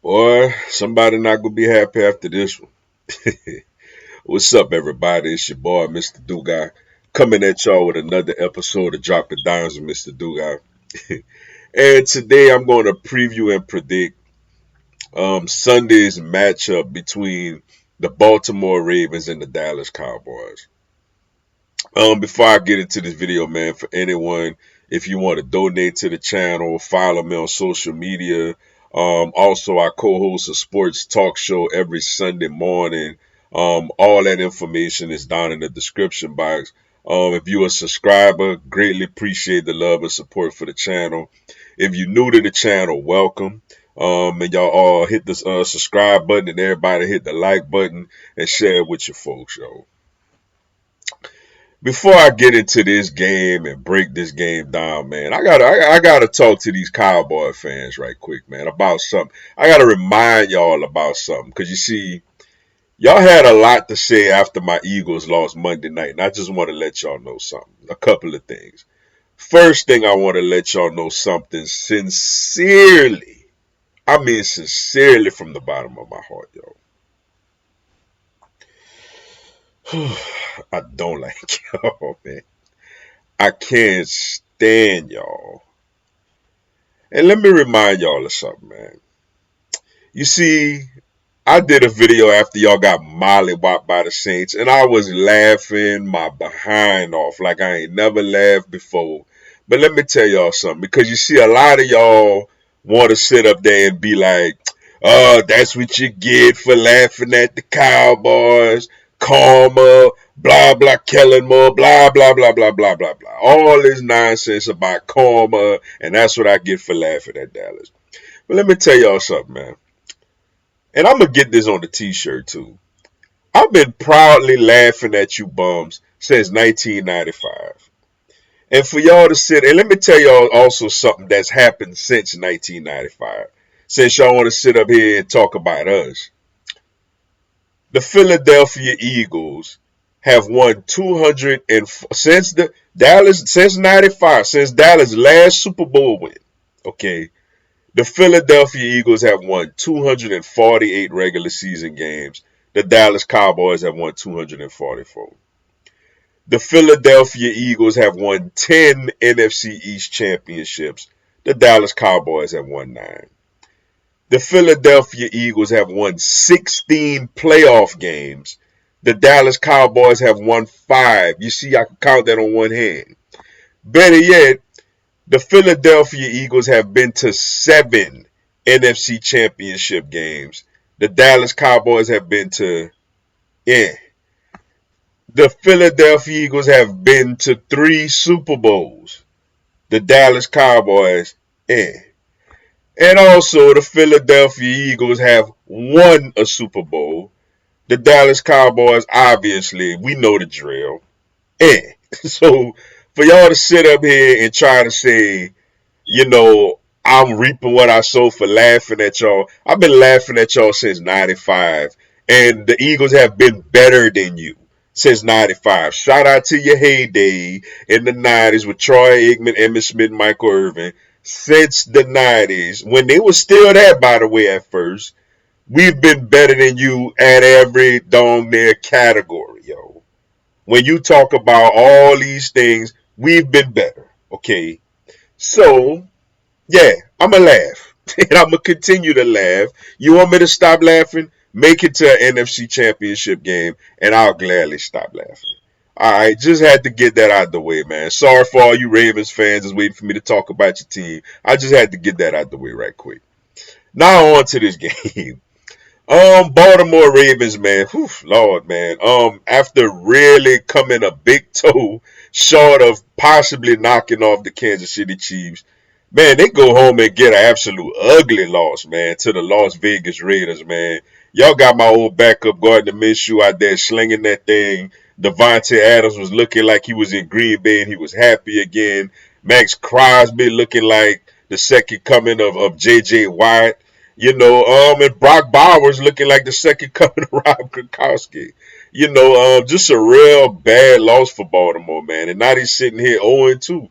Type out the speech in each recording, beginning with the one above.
Boy, somebody not gonna be happy after this one. What's up, everybody? It's your boy, Mr. Dugai, coming at y'all with another episode of Drop the Dimes with Mr. Dugai. And today I'm going to preview and predict Sunday's matchup between the Baltimore Ravens and the Dallas Cowboys. Before I get into this video, man, for anyone, if you want to donate to the channel, follow me on social media. Also, I co-host a sports talk show every Sunday morning. All that information is down in the description box. If you're a subscriber, greatly appreciate the love and support for the channel. If you're new to the channel, welcome. And y'all all hit the subscribe button, and everybody hit the like button and share it with your folks, yo. Before I get into this game and break this game down, man, I gotta talk to these Cowboy fans right quick, man, about something. I gotta remind y'all about something, cause you see, y'all had a lot to say after my Eagles lost Monday night, and I just want to let y'all know something. A couple of things. First thing I want to let y'all know something sincerely. I mean sincerely from the bottom of my heart, yo. I don't like y'all, man. I can't stand y'all. And let me remind y'all of something, man. You see, I did a video after y'all got mollywopped by the Saints, and I was laughing my behind off like I ain't never laughed before. But let me tell y'all something, because you see, a lot of y'all want to sit up there and be like, oh, that's what you get for laughing at the Cowboys, karma, blah, blah, Kellen Moore, blah, blah, blah, blah, blah, blah, blah. All this nonsense about karma, and that's what I get for laughing at Dallas. But let me tell y'all something, man. And I'm going to get this on the t-shirt too. I've been proudly laughing at you bums since 1995. And for y'all to sit, and let me tell y'all also something that's happened since 1995. Since y'all want to sit up here and talk about us. The Philadelphia Eagles have won 200 and since the Dallas since 95, since Dallas last Super Bowl win. Okay, the Philadelphia Eagles have won 248 regular season games. The Dallas Cowboys have won 244. The Philadelphia Eagles have won 10 NFC East championships. The Dallas Cowboys have won 9. The Philadelphia Eagles have won 16 playoff games. The Dallas Cowboys have won 5. You see, I can count that on one hand. Better yet, the Philadelphia Eagles have been to 7 NFC championship games. The Dallas Cowboys have been to, yeah. The Philadelphia Eagles have been to 3 Super Bowls. The Dallas Cowboys, yeah. And also, the Philadelphia Eagles have won a Super Bowl. The Dallas Cowboys, obviously, we know the drill. Yeah. So, for y'all to sit up here and try to say, I'm reaping what I sow for laughing at y'all. I've been laughing at y'all since 95. And the Eagles have been better than you since 95. Shout out to your heyday in the 90s with Troy Aikman, Emmitt Smith, Michael Irvin. Since the 90s, when they were still there, by the way, at first, we've been better than you at every dong near category, yo. When you talk about all these things, we've been better, okay? So, yeah, I'm going to laugh. And I'm going to continue to laugh. You want me to stop laughing? Make it to an NFC championship game, and I'll gladly stop laughing. All right, just had to get that out the way, man. Sorry for all you Ravens fans that's waiting for me to talk about your team. I just had to get that out the way right quick. Now on to this game. Baltimore Ravens, man. Whew, Lord, man. After really coming a big toe short of possibly knocking off the Kansas City Chiefs, man, they go home and get an absolute ugly loss, man, to the Las Vegas Raiders, man. Y'all got my old backup Gardner Minshew out there slinging that thing. Devontae Adams was looking like he was in Green Bay and he was happy again. Max Crosby looking like the second coming of J.J. Watt. And Brock Bowers looking like the second coming of Rob Gronkowski. Just a real bad loss for Baltimore, man. And now he's sitting here 0-2.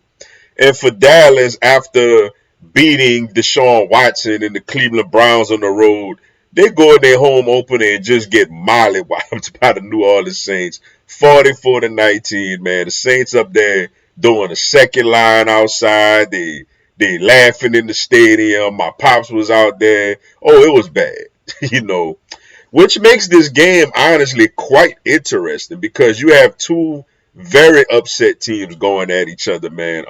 And for Dallas, after beating Deshaun Watson and the Cleveland Browns on the road. They go in their home opener and just get mollywopped by the New Orleans Saints, 44-19. Man, the Saints up there doing a second line outside. They laughing in the stadium. My pops was out there. Oh, it was bad, you know. Which makes this game honestly quite interesting because you have two very upset teams going at each other, man.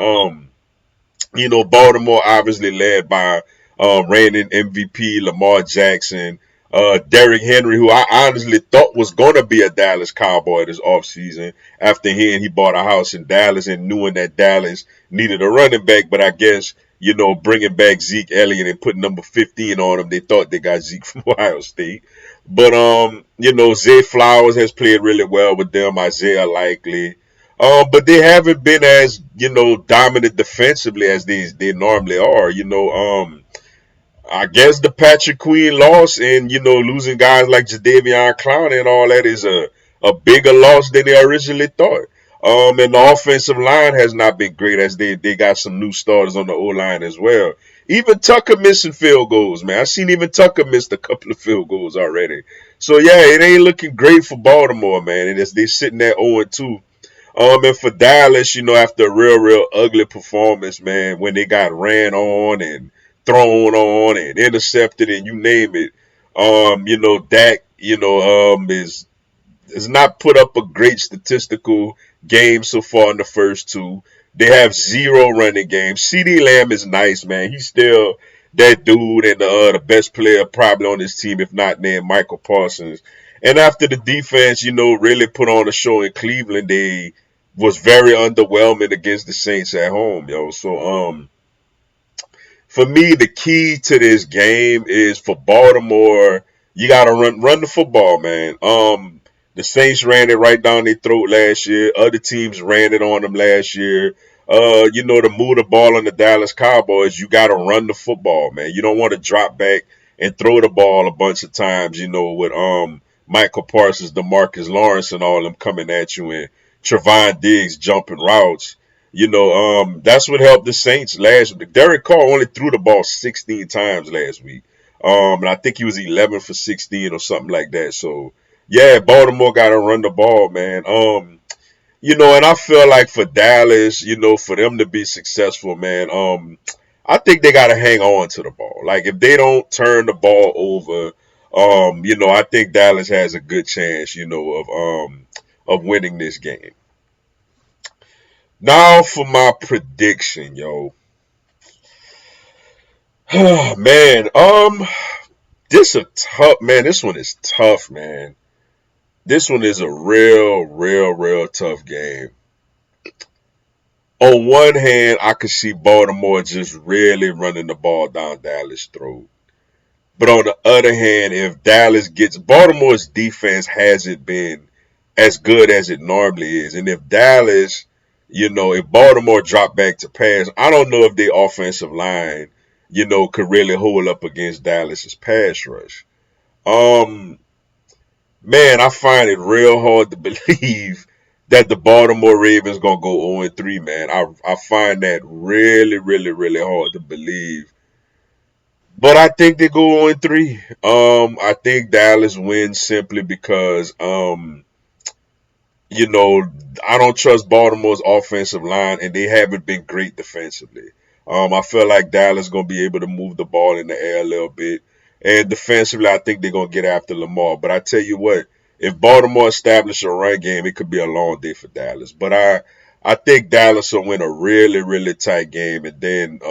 Baltimore obviously led by reigning MVP Lamar Jackson, Derrick Henry, who I honestly thought was going to be a Dallas Cowboy this offseason after he bought a house in Dallas and knowing that Dallas needed a running back. But I guess, bringing back Zeke Elliott and putting number 15 on him, they thought they got Zeke from Ohio State. But, Zay Flowers has played really well with them, Isaiah Likely. But they haven't been as dominant defensively as they normally are. I guess the Patrick Queen loss and losing guys like Jadeveon Clowney and all that is a bigger loss than they originally thought. And the offensive line has not been great as they got some new starters on the O line as well. Even Tucker missing field goals, man. I seen even Tucker missed a couple of field goals already. So yeah, it ain't looking great for Baltimore, man. And they're sitting there 0-2. And for Dallas, after a real ugly performance, man, when they got ran on and thrown on and intercepted and you name it, Dak, is not put up a great statistical game so far in the first two. They have zero running game. CeeDee Lamb is nice, man. He's still that dude and the best player probably on this team, if not named Michael Parsons. And after the defense, really put on a show in Cleveland, they was very underwhelming against the Saints at home, yo. So for me, the key to this game is for Baltimore, you gotta run the football, man. The Saints ran it right down their throat last year. Other teams ran it on them last year. To move the ball on the Dallas Cowboys, you gotta run the football, man. You don't want to drop back and throw the ball a bunch of times, with Michael Parsons, DeMarcus Lawrence, and all them coming at you and Trevon Diggs jumping routes. That's what helped the Saints last week. Derek Carr only threw the ball 16 times last week. And I think he was 11 for 16 or something like that. So, yeah, Baltimore got to run the ball, man. And I feel like for Dallas, for them to be successful, man, I think they got to hang on to the ball. Like, if they don't turn the ball over, I think Dallas has a good chance, of winning this game. Now for my prediction, yo. Man, this one is tough, man. This one is a real tough game. On one hand, I could see Baltimore just really running the ball down Dallas' throat. But on the other hand, if Baltimore's defense hasn't been as good as it normally is. And if Dallas, if Baltimore drop back to pass, I don't know if their offensive line, could really hold up against Dallas's pass rush. Man, I find it real hard to believe that the Baltimore Ravens gonna go 0-3, man. I find that really hard to believe. But I think they go 0-3. I think Dallas wins simply because I don't trust Baltimore's offensive line, and they haven't been great defensively. I feel like Dallas going to be able to move the ball in the air a little bit. And defensively, I think they're going to get after Lamar. But I tell you what, if Baltimore establishes a run game, it could be a long day for Dallas. But I think Dallas will win a really tight game, and then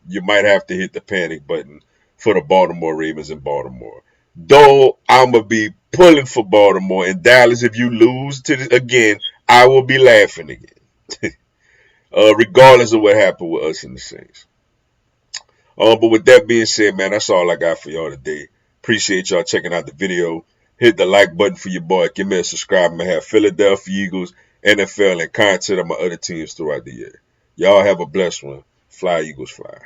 you might have to hit the panic button for the Baltimore Ravens in Baltimore. Though I'm going to be pulling for Baltimore and Dallas, if you lose to this again, I will be laughing again. Regardless of what happened with us in the Saints. But with that being said, man, that's all I got for y'all today. Appreciate y'all checking out the video. Hit the like button for your boy. Give me a subscribe. I'm going to have Philadelphia Eagles, NFL, and content of my other teams throughout the year. Y'all have a blessed one. Fly, Eagles, fly.